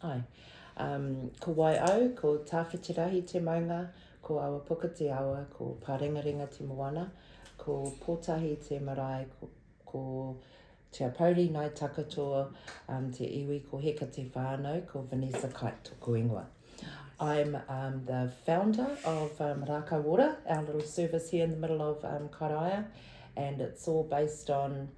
Ai. Ko Waio, ko Tawhitirahi te maunga, ko Awapuka te awa, ko Paringaringa te moana, ko Potahi te marae, ko Te Apauri nai takatoa, te iwi ko Heka te whānau, ko Vanessa Kite tōku ingoa. I'm the founder of Rākau Water, our little service here in the middle of Karaia, and it's all based on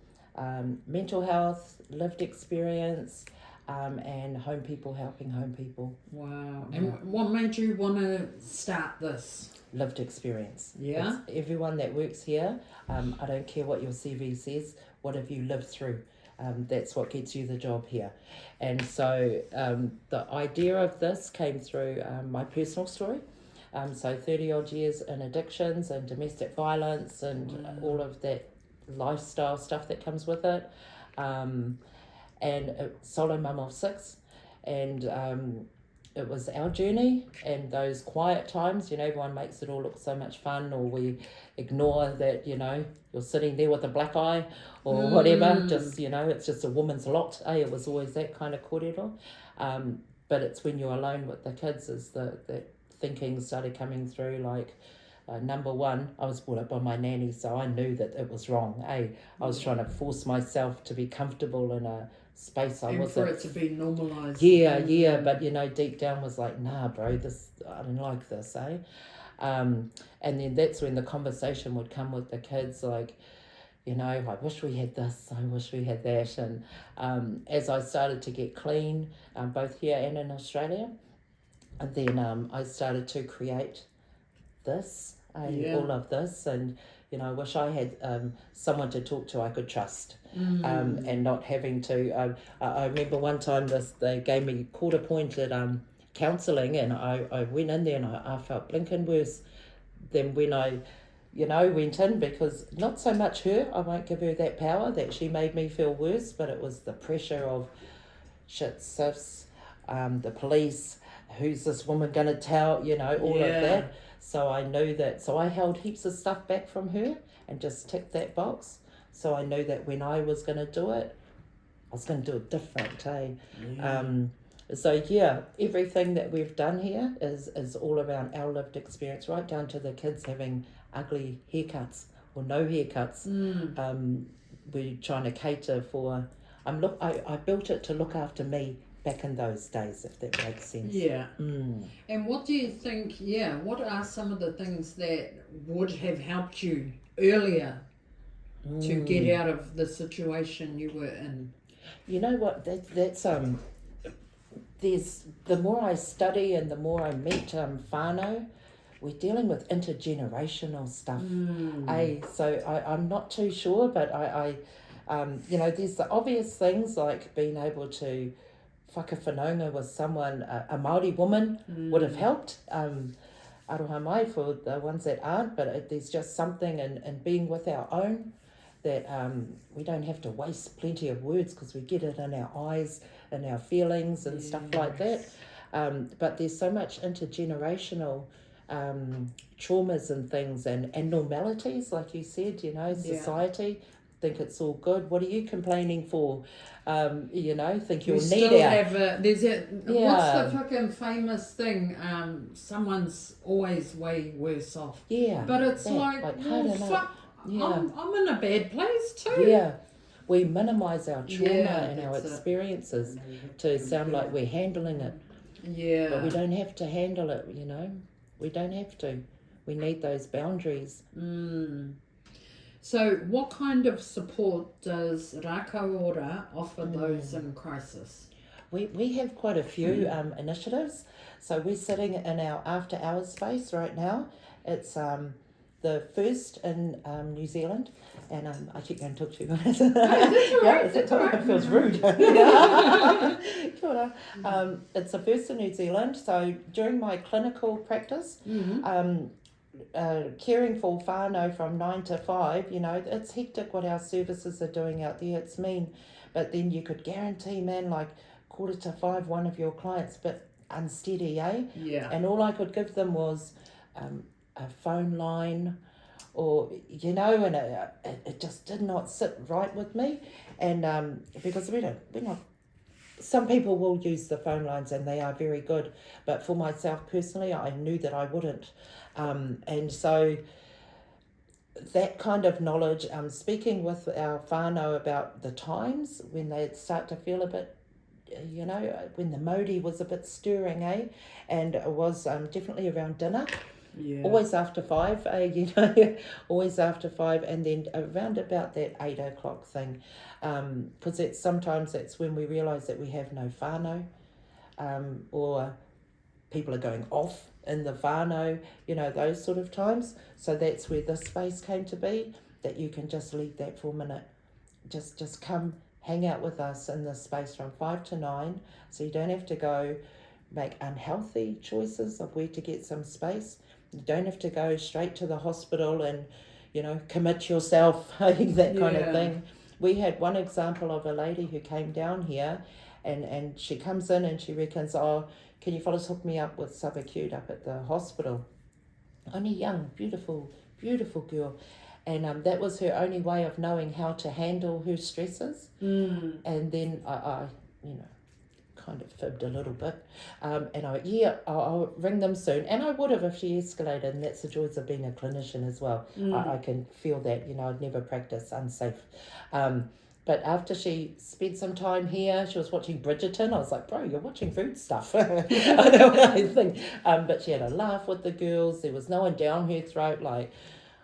mental health, lived experience, and home people helping home people. Wow. And what made you want to start this? Lived experience. Yeah. It's everyone that works here, I don't care what your CV says, what have you lived through? That's what gets you the job here. And so the idea of this came through my personal story. So 30 odd years in addictions and domestic violence and all of that lifestyle stuff that comes with it. And a solo mum of 6, and it was our journey, and those quiet times, everyone makes it all look so much fun, or we ignore that, you're sitting there with a black eye or whatever, just, it's just a woman's lot, it was always that kind of kōrero. But it's when you're alone with the kids is that thinking started coming through, like, number one, I was brought up by my nanny, so I knew that it was wrong. I was trying to force myself to be comfortable in a space I wasn't. And for it to be normalised. Yeah, but deep down was like, nah, bro, I don't like this, And then that's when the conversation would come with the kids, like, I wish we had this, I wish we had that. And as I started to get clean, both here and in Australia, and then I started to create this, all of this, and I wish I had someone to talk to I could trust, and not having to. I remember one time they gave me court-appointed counselling, and I went in there and I felt blinking worse than when I, went in, because not so much her, I won't give her that power, that she made me feel worse, but it was the pressure of shit, SIFs, the police, who's this woman going to tell, all of that. So I knew that, so I held heaps of stuff back from her and just ticked that box. So I knew that when I was going to do it, I was going to do it different, So everything that we've done here is all around our lived experience, right down to the kids having ugly haircuts or no haircuts. We're trying to cater for, I built it to look after me back in those days, if that makes sense. Yeah. And what do you think, what are some of the things that would have helped you earlier to get out of the situation you were in? You know what, that's there's, the more I study and the more I meet whānau, we're dealing with intergenerational stuff. So I'm not too sure, but I there's the obvious things like being able to whakawhanaunga with someone, a Māori woman would have helped, aroha mai for the ones that aren't, but there's just something in being with our own that we don't have to waste plenty of words, because we get it in our eyes and our feelings and stuff like that. But there's so much intergenerational traumas and things and normalities, like you said, society think it's all good. What are you complaining for? Think you'll need out. What's the fucking famous thing? Someone's always way worse off. Yeah. But it's fuck, I'm in a bad place too. Yeah. We minimise our trauma and our experiences to sound like we're handling it. Yeah. But we don't have to handle it, We don't have to. We need those boundaries. So what kind of support does Rākau Ora offer those in crisis? We have quite a few initiatives. So we're sitting in our after hours space right now. It's the first in New Zealand, and I keep going to talk to you. That's all right. That's all right. It feels rude. Kia ora. It's the first in New Zealand. So during my clinical practice, caring for whānau from 9 to 5, it's hectic what our services are doing out there. It's mean, but then you could guarantee, man, like 4:45, one of your clients, but unsteady, Yeah. And all I could give them was a phone line, or and it just did not sit right with me, and because we're not some people will use the phone lines and they are very good, but for myself personally, I knew that I wouldn't. And so that kind of knowledge, speaking with our whānau about the times when they'd start to feel a bit, when the mauri was a bit stirring, and it was definitely around dinner. Yeah. Always after 5, always after 5, and then around about that 8 o'clock thing, because sometimes that's when we realise that we have no whānau, or people are going off in the whānau, those sort of times. So that's where this space came to be, that you can just leave that for a minute. Just come hang out with us in this space from 5 to 9, so you don't have to go make unhealthy choices of where to get some space. You don't have to go straight to the hospital and, commit yourself, that kind of thing. We had one example of a lady who came down here, and she comes in and she reckons, can you fellas hook me up with subacute up at the hospital? Only young, beautiful, beautiful girl. And that was her only way of knowing how to handle her stresses. And then I kind of fibbed a little bit. And I went, I'll ring them soon. And I would have if she escalated. And that's the joys of being a clinician as well. I can feel that, I'd never practice unsafe. But after she spent some time here, she was watching Bridgerton. I was like, bro, you're watching food stuff. I know what I think. But she had a laugh with the girls. There was no one down her throat like,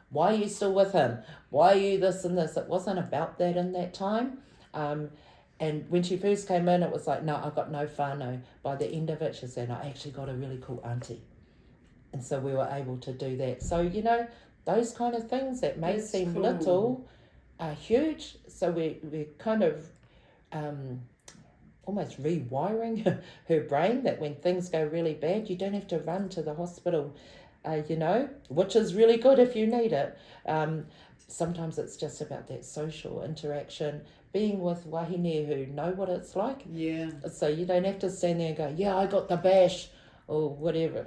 why are you still with him? Why are you this and this? It wasn't about that in that time. And when she first came in, it was like, no, I got no whānau. By the end of it, she said, I actually got a really cool auntie. And so we were able to do that. So, those kind of things that may seem cool. Little are huge. So we're kind of almost rewiring her brain that when things go really bad, you don't have to run to the hospital, which is really good if you need it. Sometimes it's just about that social interaction, being with wahine who know what it's like. Yeah. So you don't have to stand there and go, yeah, I got the bash, or whatever.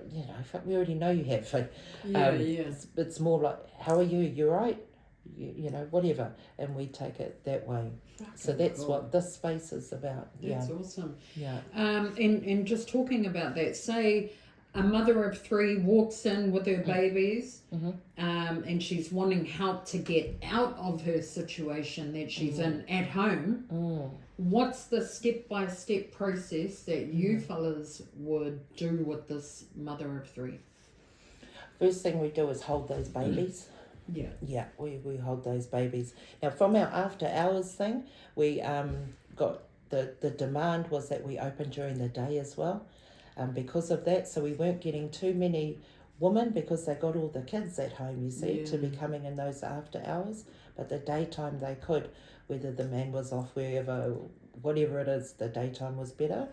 We already know you have. It's more like, how are you? You all right? Whatever. And we take it that way. So that's what this space is about. That's awesome. Yeah. And just talking about that, say a mother of 3 walks in with her babies, and she's wanting help to get out of her situation that she's in at home. What's the step-by-step process that you fellas would do with this mother of 3? First thing we do is hold those babies. Yeah, we hold those babies. Now, from our after hours thing, we got the demand was that we open during the day as well. Because of that, so we weren't getting too many women because they got all the kids at home, you see, to be coming in those after hours. But the daytime they could, whether the man was off wherever, whatever it is, the daytime was better.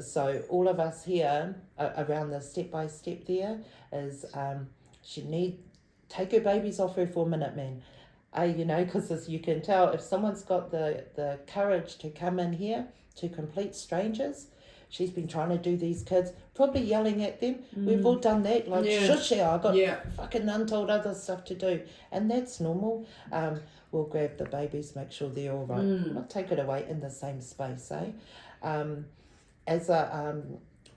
So all of us here around the step-by-step there is take her babies off her for a minute, man. Because as you can tell, if someone's got the courage to come in here to complete strangers, she's been trying to do these kids, probably yelling at them. We've all done that, like, shush, I got fucking untold other stuff to do. And that's normal. We'll grab the babies, make sure they're all right. Not take it away in the same space, As a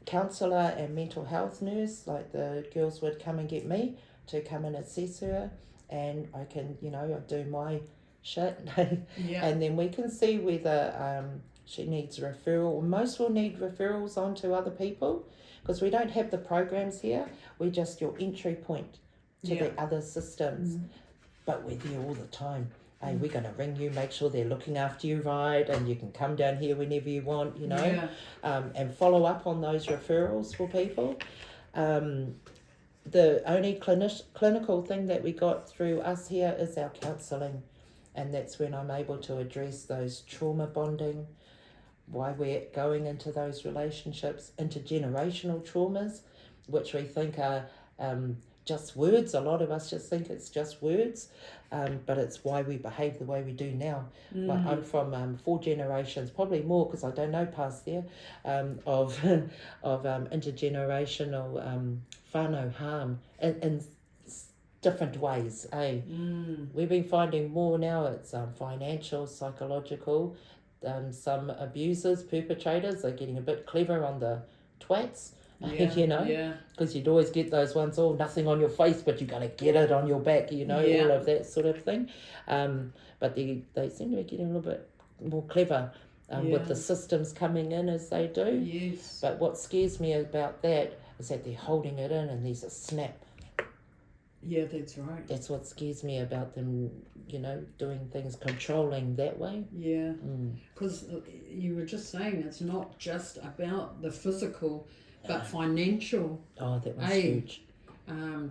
counsellor and mental health nurse, like the girls would come and get me to come and assess her, and I can, I do my shit. And then we can see whether she needs referral. Most will need referrals onto other people because we don't have the programs here. We're just your entry point to the other systems. But we're there all the time. Hey, we're going to ring you, make sure they're looking after you right, and you can come down here whenever you want, and follow up on those referrals for people. The only clinical thing that we got through us here is our counselling, and that's when I'm able to address those trauma bonding, why we're going into those relationships, intergenerational traumas, which we think are just words. A lot of us just think it's just words, but it's why we behave the way we do now. Like I'm from 4 generations, probably more because I don't know past there, of intergenerational whānau harm in different ways. We've been finding more now. It's financial, psychological. some abusers, perpetrators are getting a bit clever on the twats, Yeah, you know, yeah, because you'd always get those ones, oh, nothing on your face, but you're going to get it on your back, you know, Yeah. all of that sort of thing. But they seem to be getting a little bit more clever with Yeah. the systems coming in as they do. Yes. But what scares me about that is that they're holding it in and there's a snap. Yeah, that's right. That's what scares me about them, you know, doing things, controlling that way. Yeah, because you were just saying it's not just about the physical, but financial. Oh, that was Hey. huge.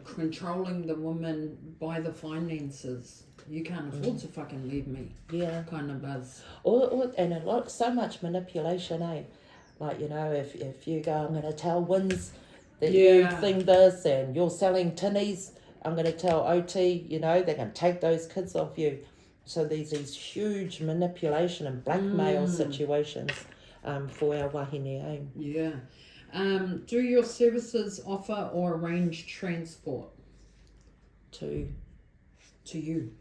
Controlling the woman by the finances. You can't afford to fucking leave me. Yeah. Kind of buzz. And so much manipulation, eh? Like, you know, if you go, I'm going to tell Wins that you Yeah. think this and you're selling tinnies, I'm going to tell OT, you know, they're going to take those kids off you. So there's these huge manipulation and blackmail situations for our wahine, eh? Yeah. Do your services offer or arrange transport To you?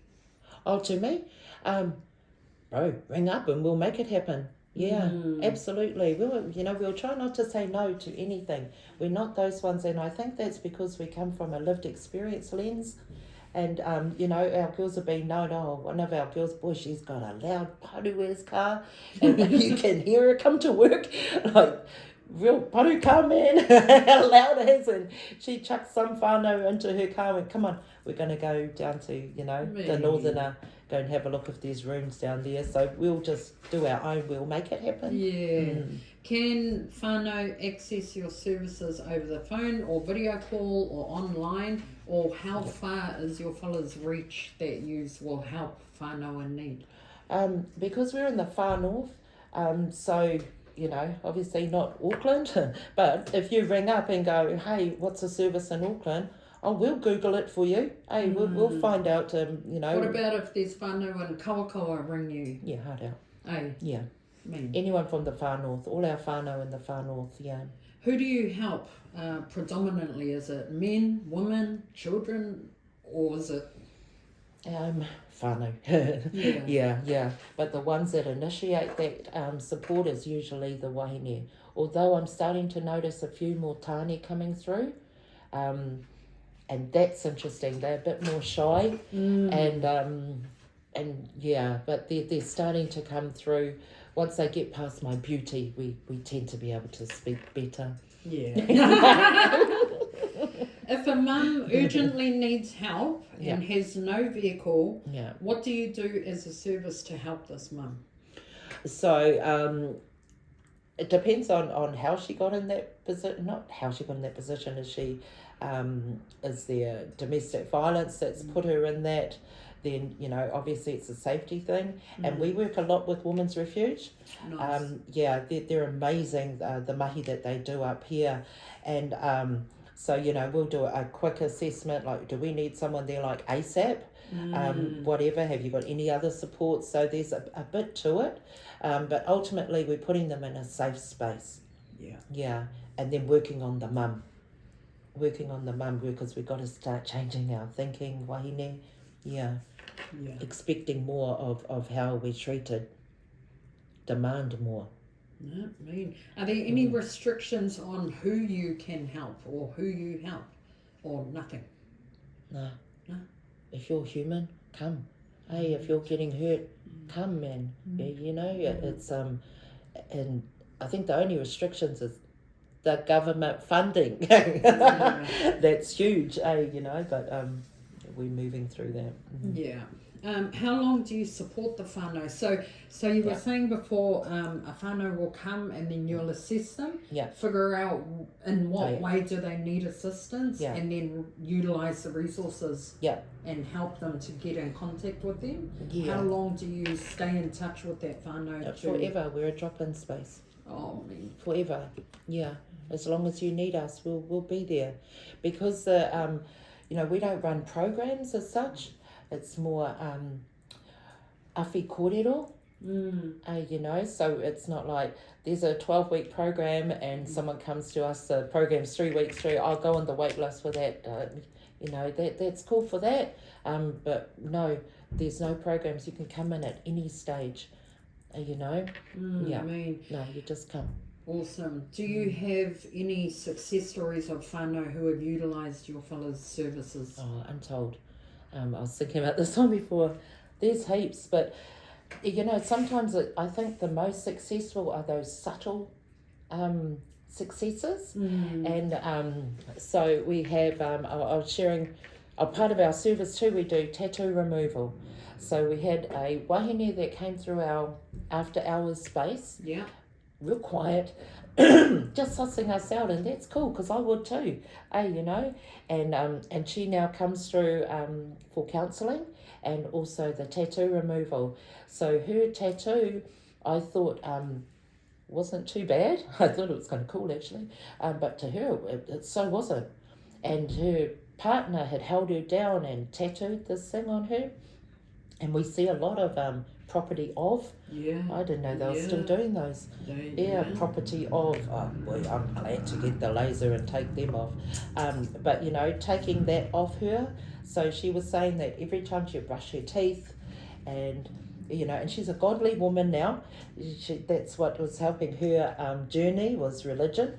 Oh, to me? Bro, ring up and we'll make it happen. Yeah, absolutely. We'll try not to say no to anything. We're not those ones, and I think that's because we come from a lived experience lens. And, our girls have been known, one of our girls, boy, she's got a loud paru's car, and you can hear her come to work, like, real paru car, man, how loud it is, and she chucks some whānau into her car and, come on, we're going to go down to, the northerner, go and have a look if there's rooms down there, so we'll just do our own, we'll make it happen. Yeah. Can whānau access your services over the phone or video call or online, or how far is your fellas reach that you will help whānau in need? Because we're in the far north, so obviously not Auckland, but if you ring up and go, hey, what's a service in Auckland? Oh, we'll Google it for you. Hey, we'll find out, What about if there's whānau in Kawakawa ring you? Yeah, hard out. Hey, Yeah. mean. Anyone from the far north, all our whānau in the far north, yeah. Who do you help predominantly? Is it men, women, children, or is it... Whānau. Yeah. Yeah. But the ones that initiate that support is usually the wahine. Although I'm starting to notice a few more tāne coming through, and that's interesting. They're a bit more shy, and yeah, but they're starting to come through. Once they get past my beauty, we tend to be able to speak better. Yeah. If a mum urgently needs help and has no vehicle, what do you do as a service to help this mum? So it depends on how she got in that position. Not how she got in that position. Is there domestic violence that's put her in that? Then, obviously it's a safety thing. And we work a lot with Women's Refuge. Nice. They're amazing, the mahi that they do up here. And so, we'll do a quick assessment, like, do we need someone there like ASAP? Whatever, have you got any other support? So there's a bit to it. But ultimately we're putting them in a safe space. Yeah. And then working on the mum because we've got to start changing our thinking, wahine. Yeah. Expecting more of how we're treated. Demand more. No, mean. Are there any restrictions on who you can help or who you help, or nothing? No. No? If you're human, come. Hey, if you're getting hurt, come, man. It's and I think the only restrictions is the government funding. That's huge, but we're moving through that. Yeah. How long do you support the whānau? So you were saying before, a whānau will come and then you'll assess them, figure out in what way do they need assistance, and then utilise the resources and help them to get in contact with them. How long do you stay in touch with that whānau? Forever. We're a drop-in space. Oh, man. Forever. Yeah. As long as you need us, we'll be there. Because we don't run programs as such. It's more awhi kōrero, so it's not like there's a 12-week program and someone comes to us, the program's 3 weeks through, I'll go on the wait list for that, that's cool for that, but no, there's no programs. You can come in at any stage, you know. Yeah. I mean, No, you just come. awesome. Do you have any success stories of whānau who have utilised your fellas' services? Oh, untold. I was thinking about this one before. There's heaps, but you know, sometimes I think the most successful are those subtle successes. And so we have, I was sharing, part of our service too, we do tattoo removal. So we had a wahine that came through our after hours space, Yeah. real quiet, just sussing us out, and that's cool because I would too, you know. And she now comes through for counselling and also the tattoo removal. So her tattoo, I thought wasn't too bad. I thought it was kind of cool actually, but to her it so wasn't. And her partner had held her down and tattooed this thing on her, and we see a lot of property of. Yeah. I didn't know they were still doing those. Property of. Oh boy, I'm glad to get the laser and take them off. But you know, taking that off her. So she was saying that every time she brush her teeth, and you know, and she's a godly woman now. That's what was helping her journey was religion,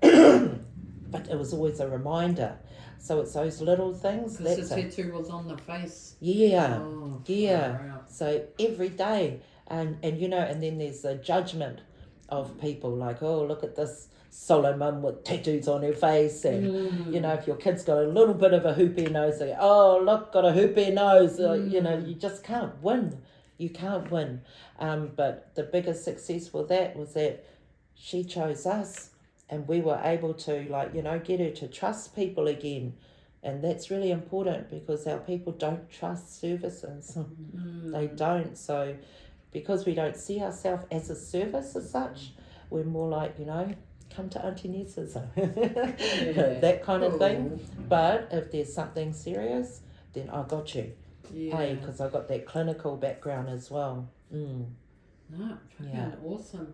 but it was always a reminder. So it's those little things. Because the tattoo was on the face. Yeah, oh, yeah. So every day, and you know, and then there's the judgment of people like, oh, look at this solo mum with tattoos on her face, and you know, if your kid's got a little bit of a hoopy nose, they go, oh, look, got a hoopy nose. You know, you just can't win. You can't win. But the biggest success for that was that she chose us. And we were able to, like, you know, get her to trust people again. And that's really important because our people don't trust services. They don't. So because we don't see ourselves as a service as such, we're more like, you know, come to Auntie Ness's. That kind of thing. But if there's something serious, then I got you. Hey, because I got that clinical background as well. No, awesome.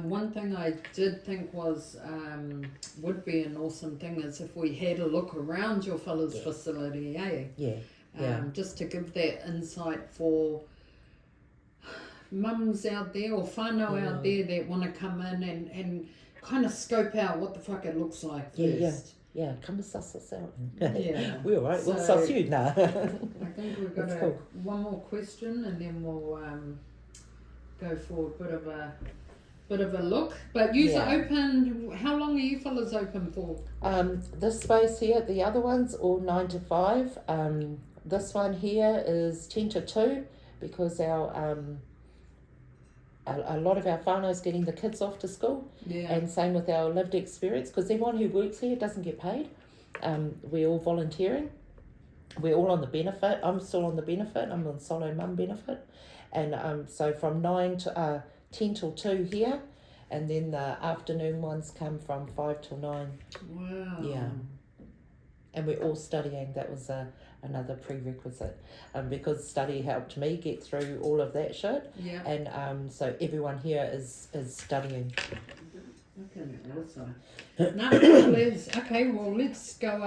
One thing I did think was would be an awesome thing is if we had a look around your fellas' facility, just to give that insight for mums out there or whānau out there that want to come in and kind of scope out what the fuck it looks like first. Yeah, come and suss us out. Yeah. We're all right. We'll suss you now. I think we've got one more question and then we'll go for a bit of a look. But you are open, how long are you fellas open for? This space here, the other one's all 9 to 5. This one here is 10 to 2 because our a lot of our whānau is getting the kids off to school, and same with our lived experience because everyone who works here doesn't get paid. We're all volunteering. We're all on the benefit. I'm still on the benefit. I'm on solo mum benefit, and so from 10 till 2 here, and then the afternoon ones come from 5 till 9. Wow. Yeah. And we're all studying. That was another prerequisite, because study helped me get through all of that shit. Yeah. And so everyone here is studying. Okay, awesome. No, let's go